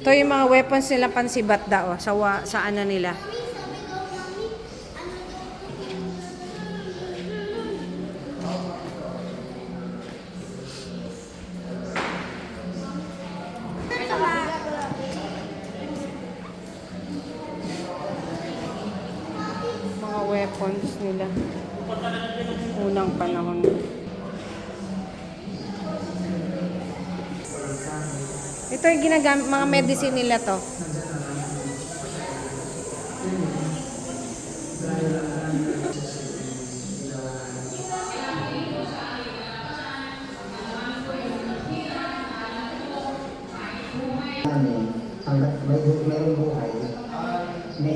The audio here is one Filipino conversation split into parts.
Ito yung mga weapons nila pansibat daw, sa ano nila. Mga weapons nila. Unang panahon. Ito yung ginagamit, mga medicine nila to. Hanggat mayroong buhay na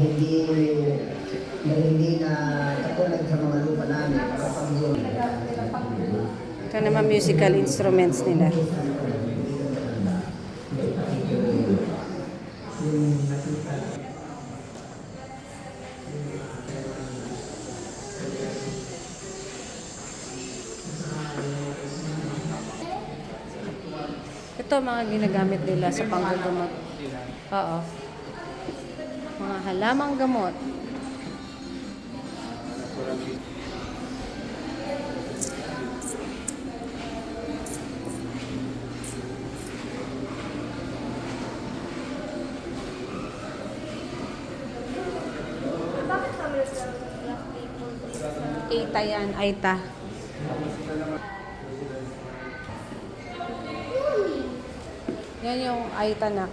hindi na katulad sa mga lupa namin kapag yun. Ito naman musical instruments nila. Ito mga ginagamit nila sa panggagamot. Oo. Mga halamang gamot. Aita yan, Aita. Yan yung Aita na.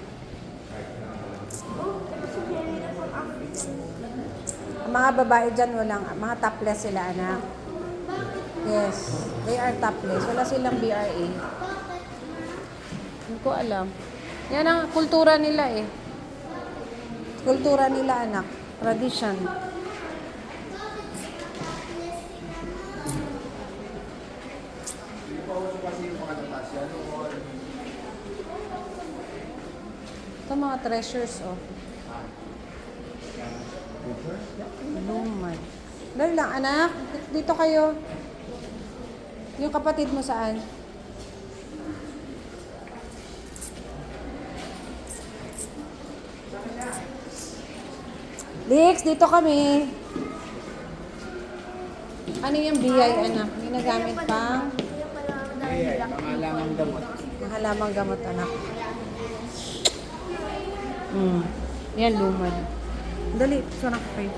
Ang mga babae dyan walang, mga topless sila anak. Yes, they are topless. Wala silang BRA. Hindi ko alam. Yan ang kultura nila eh. Kultura nila anak. Tradition. Ito mga treasures, oh. Lumad. Dali lang, anak. Dito kayo. Yung kapatid mo saan? Dix, dito kami. Ano yung biyay, anak? Ginagamit pang? Panghalamang gamot. Halamang gamot, anak. Yan, lumad. Dali, sarap kayo.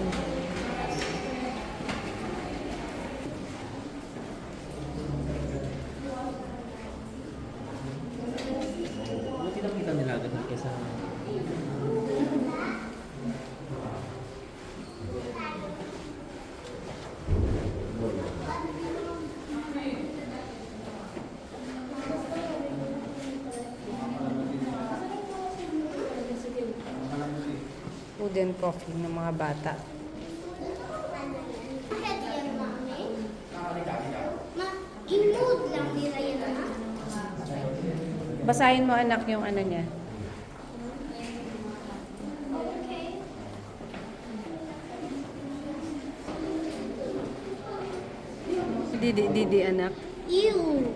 Buti nakita nila agad kaysa... Food and coffee ng mga bata. Basahin mo anak yung ano niya. Didi anak. Ew.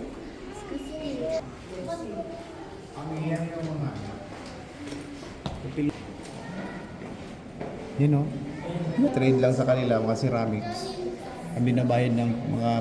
You know, train lang sa kanila mga ceramics. Ang binabayad ng mga